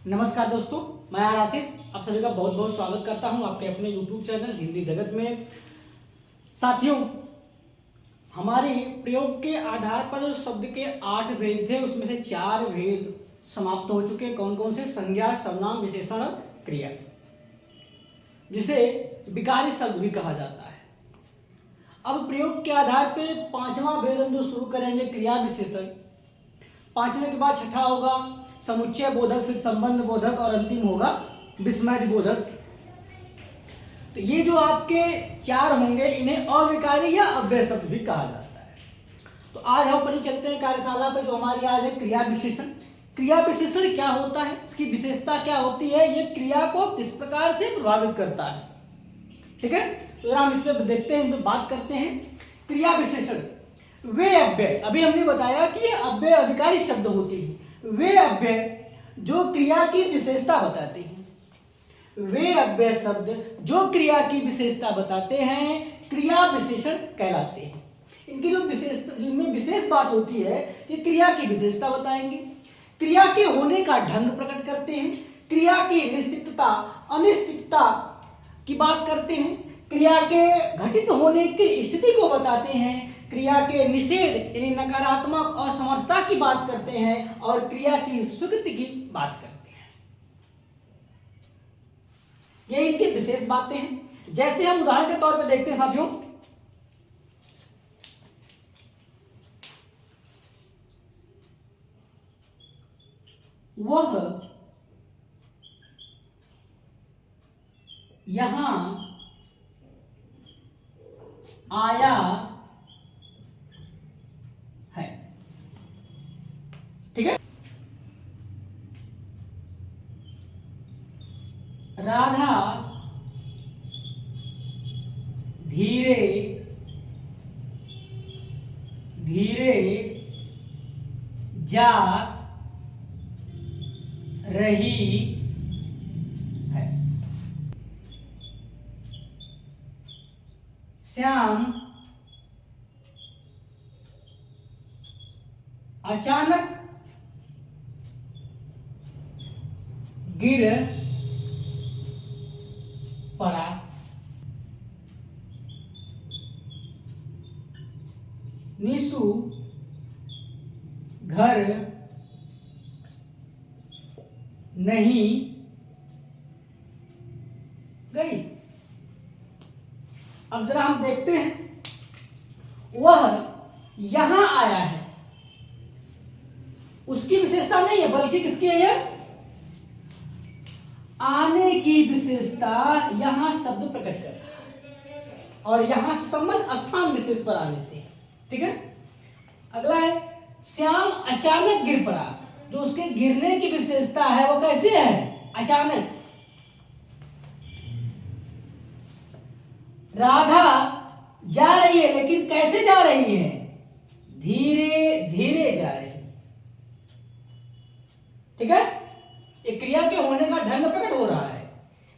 नमस्कार दोस्तों, मैं आशीष आप सभी का बहुत बहुत स्वागत करता हूं आपके अपने YouTube चैनल हिंदी जगत में। साथियों, हमारे प्रयोग के आधार पर जो शब्द के 8 भेद थे उसमें से 4 भेद समाप्त हो चुके। कौन कौन से? संज्ञा, सर्वनाम, विशेषण और क्रिया, जिसे विकारी शब्द भी कहा जाता है। अब प्रयोग के आधार पे 5वां भेद हम जो शुरू करेंगे, क्रिया विशेषण। 5वें के बाद 6ठा होगा समुच्चय बोधक, फिर संबंध बोधक और अंतिम होगा विस्मय बोधक। तो ये जो आपके 4 होंगे इन्हें अविकारी या अव्यय शब्द भी कहा जाता है। तो आज हम अपनी चलते हैं कार्यशाला पे, जो हमारी आज है क्रिया विशेषण। क्रिया विशेषण क्या होता है, इसकी विशेषता क्या होती है, ये क्रिया को किस प्रकार से प्रभावित करता है। ठीक है, तो हम इस पर देखते हैं, इन पर बात करते हैं। क्रिया विशेषण वे अव्यय, अभी हमने बताया कि ये अव्यय अविकारी शब्द होते हैं। वे अव्यय जो क्रिया की विशेषता बताते हैं, वे अव्यय शब्द जो क्रिया की विशेषता बताते हैं क्रिया विशेषण कहलाते हैं। इनकी जो विशेषता, जिनमें विशेष बात होती है कि क्रिया की विशेषता बताएंगे, क्रिया के होने का ढंग प्रकट करते हैं, क्रिया की निश्चितता अनिश्चितता की बात करते हैं, क्रिया के घटित होने की स्थिति को बताते हैं, क्रिया के निषेध यानी नकारात्मक असमर्थता की बात करते हैं और क्रिया की स्वीकृति की बात करते हैं। ये इनकी विशेष बातें हैं। जैसे हम उदाहरण के तौर पर देखते हैं साथियों, वह यहां आया है। ठीक है, राधा धीरे धीरे जा रही है। श्याम अचानक गिर पड़ा। निशु घर नहीं गई। अब जरा हम देखते हैं, वह यहां आया है, उसकी विशेषता नहीं है बल्कि किसकी है? ये आने की विशेषता यहां शब्द प्रकट कर रहा है और यहां संबंध स्थान विशेष पर आने से। ठीक है, अगला है श्याम अचानक गिर पड़ा। जो उसके गिरने की विशेषता है वो कैसे है? अचानक। राधा जा रही है, लेकिन कैसे जा रही है? धीरे धीरे जा रही है। ठीक है, एक क्रिया के होने का ढंग प्रकट हो रहा है।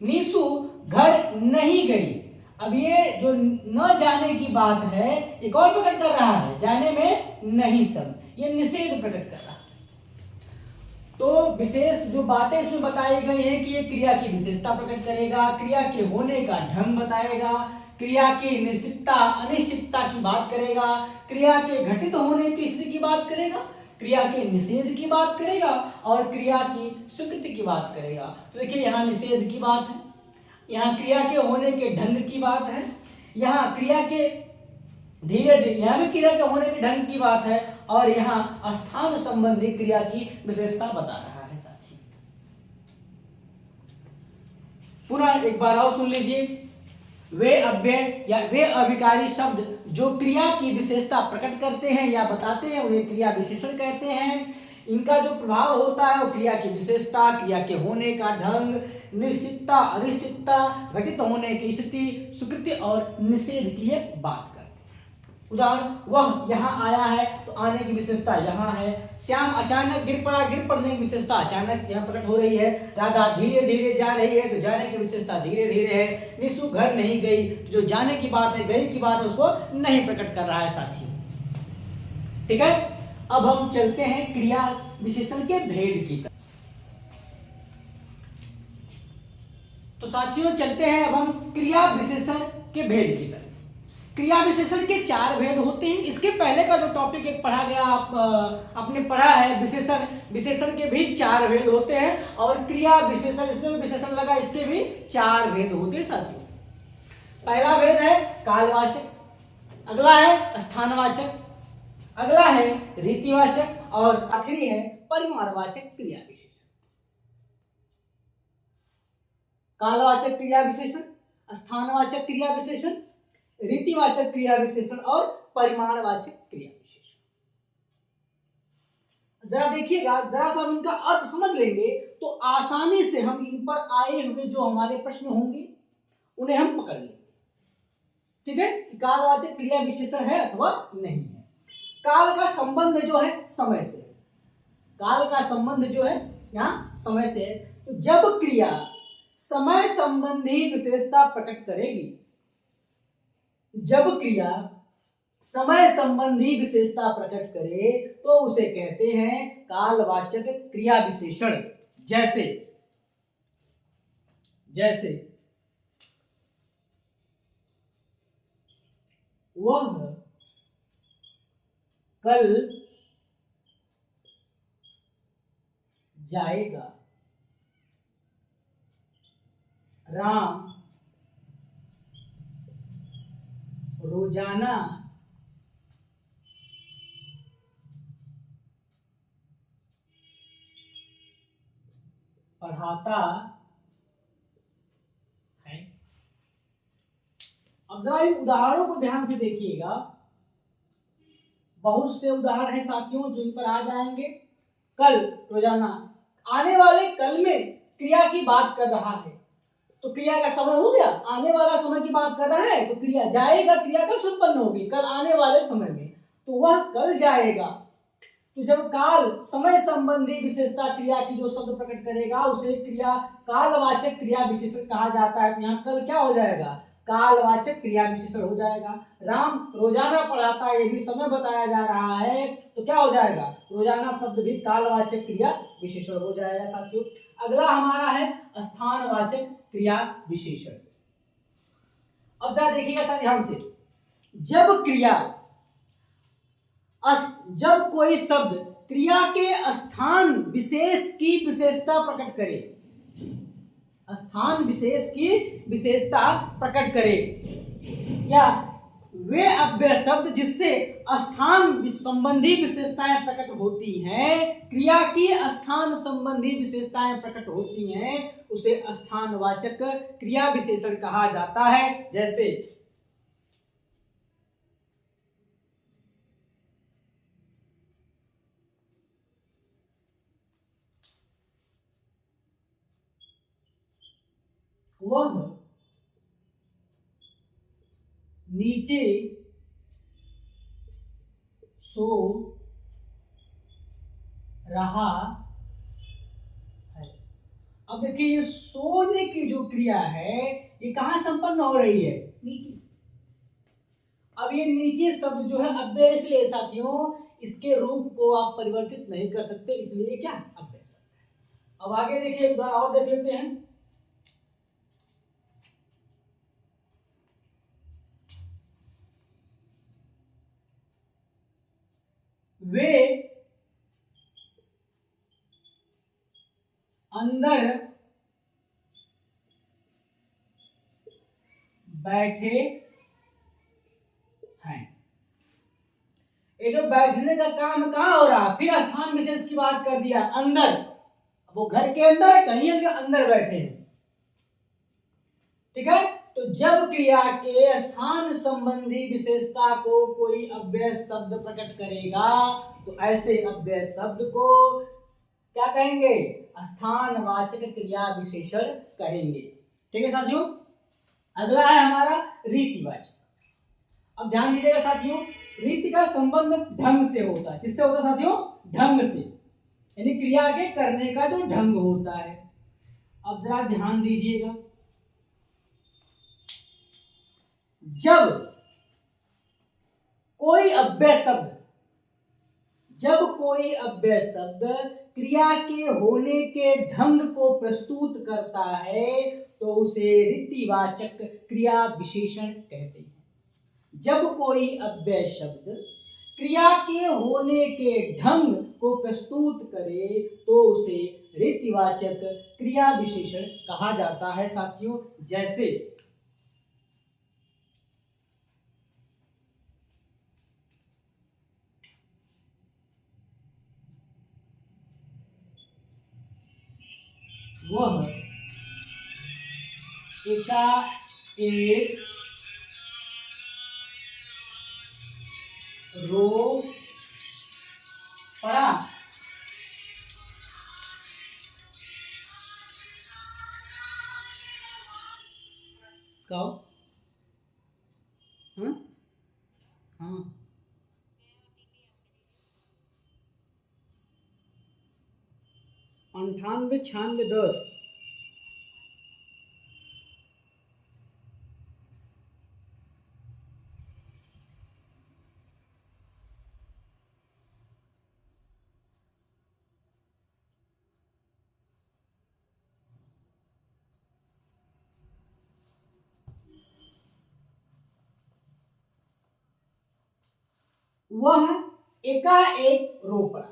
निशु घर नहीं गई। अब ये जो न जाने की बात है एक और प्रकट कर रहा है, जाने में नहीं शब्द, ये निषेध प्रकट कर रहा है। तो विशेष जो बातें इसमें बताई गई हैं कि ये क्रिया की विशेषता प्रकट करेगा, क्रिया के होने का ढंग बताएगा, क्रिया की निश्चितता अनिश्चितता की बात करेगा, क्रिया के घटित होने की स्थिति की बात करेगा, क्रिया के निषेध की बात करेगा और क्रिया की स्वीकृति की बात करेगा। तो देखिए, यहाँ निषेध की बात है, यहाँ क्रिया के होने के ढंग की बात है, यहाँ क्रिया के धीरे धीरे, यहाँ भी क्रिया के होने के ढंग की बात है और यहाँ स्थान संबंधी क्रिया की विशेषता बता रहा है। साथी पुनः एक बार और सुन लीजिए। वे अव्यय या वे अविकारी शब्द जो क्रिया की विशेषता प्रकट करते हैं या बताते हैं उन्हें क्रिया विशेषण कहते हैं। इनका जो प्रभाव होता है वो क्रिया की विशेषता, क्रिया के होने का ढंग, निश्चितता अनिश्चितता, घटित होने की स्थिति, स्वीकृति और निषेध की बात करते हैं। उदाहरण, वह यहाँ आया है तो आने की विशेषता यहाँ है। श्याम अचानक गिर पड़ा, गिर पड़ने की विशेषता अचानक यहाँ प्रकट हो रही है। राधा धीरे धीरे जा रही है तो जाने की विशेषता धीरे धीरे है। निशु घर नहीं गई, तो जो जाने की बात है, गई की बात है, उसको नहीं प्रकट कर रहा है साथियों। ठीक है, अब हम चलते हैं क्रिया विशेषण के भेद की तरफ। तो साथियों चलते हैं अब हम क्रिया विशेषण के भेद की तरफ। क्रिया विशेषण के 4 भेद होते हैं। इसके पहले का जो टॉपिक एक पढ़ा गया आपने पढ़ा है विशेषण, विशेषण के भी 4 भेद होते हैं और क्रिया विशेषण, इसमें भी विशेषण लगा, इसके भी 4 भेद होते हैं साथियों। पहला भेद है कालवाचक, अगला है स्थानवाचक, अगला है रीतिवाचक और आखिरी है परिमाणवाचक क्रिया विशेषण। कालवाचक क्रिया विशेषण, स्थानवाचक क्रिया विशेषण, रीतिवाचक क्रिया विशेषण और परिमाणवाचक क्रिया विशेषण। जरा देखिएगा, जरा सा हम इनका अर्थ समझ लेंगे तो आसानी से हम इन पर आए हुए जो हमारे प्रश्न होंगे उन्हें हम पकड़ लेंगे। ठीक है, कालवाचक क्रिया विशेषण है अथवा नहीं है। काल का संबंध जो है समय से, काल का संबंध जो है यहाँ समय से है। तो जब क्रिया समय संबंधी विशेषता प्रकट करेगी, जब क्रिया समय संबंधी विशेषता प्रकट करे तो उसे कहते हैं कालवाचक क्रिया विशेषण। जैसे जैसे वह कल जाएगा, राम रोजाना पढ़ाता है। अब जरा इन उदाहरणों को ध्यान से देखिएगा, बहुत से उदाहरण हैं साथियों जिन पर आ जाएंगे। कल, रोजाना, आने वाले कल में क्रिया की बात कर रहा है तो क्रिया का समय हो गया, आने वाला समय की बात कर रहा है तो क्रिया जाएगा, क्रिया कब संपन्न होगी, कल आने वाले समय में, तो वह कल जाएगा। तो जब काल समय संबंधी विशेषता क्रिया की जो शब्द प्रकट करेगा उसे क्रिया कालवाचक क्रिया विशेषण कहा जाता है। तो यहाँ कल क्या हो जाएगा, कालवाचक क्रिया विशेषण हो जाएगा। राम रोजाना पढ़ाता है, ये भी समय बताया जा रहा है तो क्या हो जाएगा, रोजाना शब्द भी कालवाचक क्रिया विशेषण हो जाएगा साथियों। अगला हमारा है स्थानवाचक क्रिया विशेषण। अब जरा देखिएगा सर ध्यान से, जब क्रिया जब कोई शब्द क्रिया के स्थान विशेष की विशेषता प्रकट करे, स्थान विशेष की विशेषता प्रकट करे, या वे अव्यय शब्द जिससे स्थान संबंधी विशेषताएं प्रकट होती हैं, क्रिया की स्थान संबंधी विशेषताएं प्रकट होती हैं, उसे स्थानवाचक क्रिया विशेषण कहा जाता है। जैसे वह नीचे सो रहा है। अब देखिए ये सोने की जो क्रिया है ये कहां संपन्न हो रही है, नीचे। अब ये नीचे शब्द जो है अव्यय, इसलिए साथियों इसके रूप को आप परिवर्तित नहीं कर सकते, इसलिए क्या अव्यय शब्द है। अब आगे देखिए एक बार और देख लेते हैं। वे अंदर बैठे हैं। ये जो बैठने का काम कहां हो रहा, फिर स्थान विशेष की बात कर दिया, अंदर। वो घर के अंदर है, कहीं अंदर बैठे हैं। ठीक है, तो जब क्रिया के स्थान संबंधी विशेषता को कोई अव्यय शब्द प्रकट करेगा तो ऐसे अव्यय शब्द को क्या कहेंगे, स्थानवाचक क्रिया विशेषण कहेंगे। ठीक है साथियों, अगला है हमारा रीतिवाचक। अब ध्यान दीजिएगा साथियों, रीति का संबंध ढंग से होता है। किससे होता है साथियों, ढंग से, यानी क्रिया के करने का जो ढंग होता है। अब जरा ध्यान दीजिएगा, जब कोई अव्यय शब्द क्रिया के होने के ढंग को प्रस्तुत करता है तो उसे रीतिवाचक क्रिया विशेषण कहते हैं। जब कोई अव्यय शब्द क्रिया के होने के ढंग को प्रस्तुत करे तो उसे रीतिवाचक क्रिया विशेषण कहा जाता है साथियों। जैसे वह एकाएक रो पड़ा। कहो हाँ हाँ 98 96 10 वह एकाएक रो पड़ा।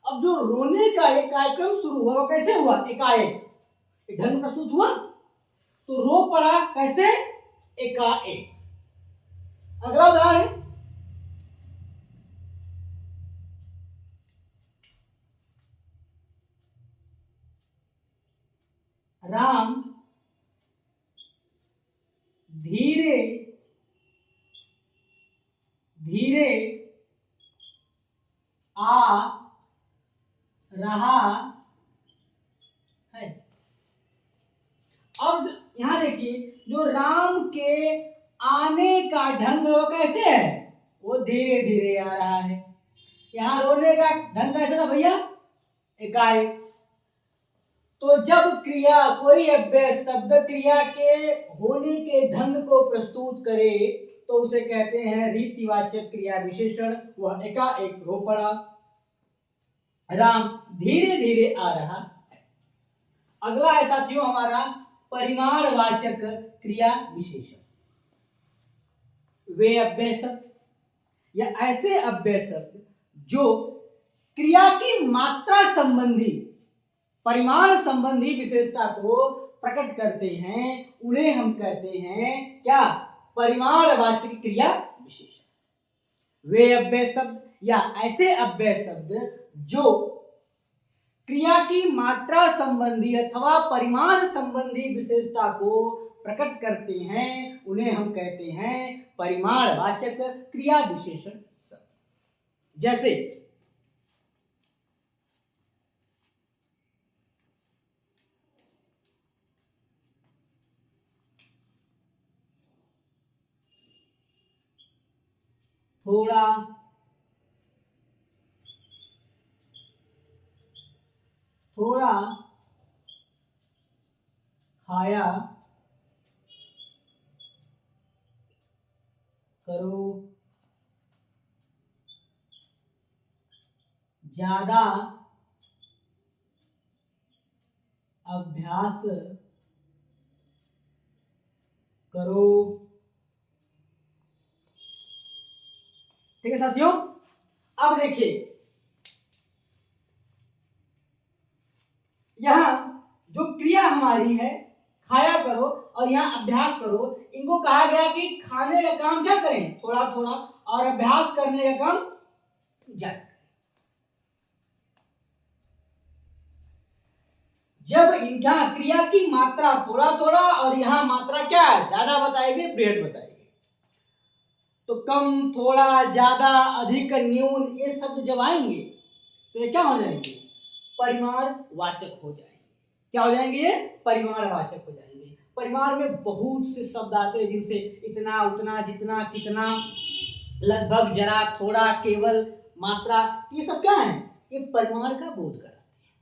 अब जो रोने का एक कार्यक्रम शुरू हुआ वो कैसे हुआ? एकाएक ढंग प्रस्तुत हुआ तो रो पड़ा कैसे? एकाएक। अगला उदाहरण राम धीरे धीरे आ रहा है। अब यहां देखिए जो राम के आने का ढंग वो कैसे है? वो धीरे धीरे आ रहा है। यहां रोने का ढंग कैसे था भैया? एकाएक। तो जब क्रिया कोई अव्यय शब्द क्रिया के होने के ढंग को प्रस्तुत करे तो उसे कहते हैं रीतिवाचक क्रिया विशेषण। वह एकाएक रो पड़ा, राम धीरे धीरे आ रहा है। अगला है साथियों हमारा परिमाणवाचक क्रिया विशेषण। वे अव्यय शब्द या ऐसे अव्यय शब्द जो क्रिया की मात्रा संबंधी परिमाण संबंधी विशेषता को प्रकट करते हैं उन्हें हम कहते हैं क्या? परिमाणवाचक क्रिया विशेषण। वे अव्यय शब्द या ऐसे अव्यय शब्द जो क्रिया की मात्रा संबंधी अथवा परिमाण संबंधी विशेषता को प्रकट करते हैं उन्हें हम कहते हैं परिमाणवाचक क्रिया विशेषण शब्द। जैसे थोड़ा थोड़ा खाया करो, ज्यादा अभ्यास करो। ठीक है साथियों। अब देखिए यहां जो क्रिया हमारी है खाया करो और यहाँ अभ्यास करो, इनको कहा गया कि खाने का काम क्या करें? थोड़ा थोड़ा, और अभ्यास करने का काम ज्यादा। जब इनका क्रिया की मात्रा थोड़ा थोड़ा और यहां मात्रा क्या है? ज्यादा बताएंगे, बृहद बताएंगे। तो कम, थोड़ा, ज्यादा, अधिक, न्यून ये शब्द जब आएंगे तो ये क्या हो जाएंगे? परिमाणवाचक हो जाएंगे। क्या हो जाएंगे? ये परिमाणवाचक हो जाएंगे। परिमाण में बहुत से शब्द आते हैं जिनसे इतना, उतना, जितना, कितना, लगभग, जरा, थोड़ा, केवल, मात्रा, ये सब क्या है? ये परिमाण का बोध कराते हैं।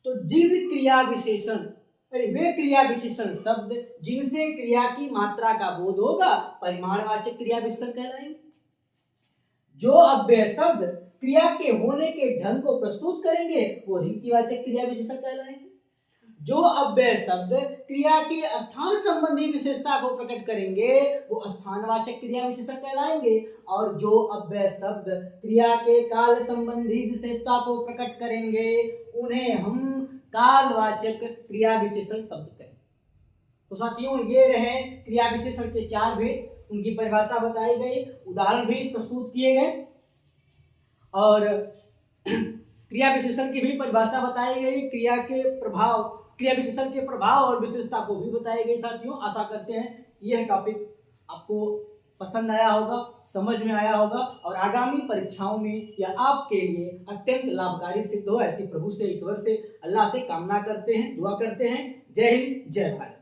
तो जिन क्रिया विशेषण वे क्रिया विशेषण शब्द जिनसे क्रिया की मात्रा का बोध होगा परिमाणवाचक क्रिया विशेषण कहलाएंगे। जो अव्यय शब्द क्रिया के होने के ढंग को प्रस्तुत करेंगे वो रीतिवाचक क्रिया विशेषण कहलाएंगे। जो अव्यय शब्द क्रिया के स्थान संबंधी विशेषता को प्रकट करेंगे वो स्थानवाचक क्रिया विशेषण कहलाएंगे, और जो अव्यय शब्द क्रिया के काल संबंधी विशेषता को प्रकट करेंगे उन्हें हम कालवाचक क्रिया विशेषण शब्द कहेंगे। तो साथियों ये रहे क्रिया विशेषण के 4 भेद, उनकी परिभाषा बताई गई, उदाहरण भी प्रस्तुत किए गए और क्रिया विशेषण की भी परिभाषा बताई गई, क्रिया विशेषण के प्रभाव और विशेषता को भी बताई गई। साथियों आशा करते हैं यह टॉपिक आपको पसंद आया होगा, समझ में आया होगा और आगामी परीक्षाओं में यह आपके लिए अत्यंत लाभकारी सिद्ध हो, ऐसी प्रभु से, ईश्वर से, अल्लाह से कामना करते हैं, दुआ करते हैं। जय हिंद, जय भारत।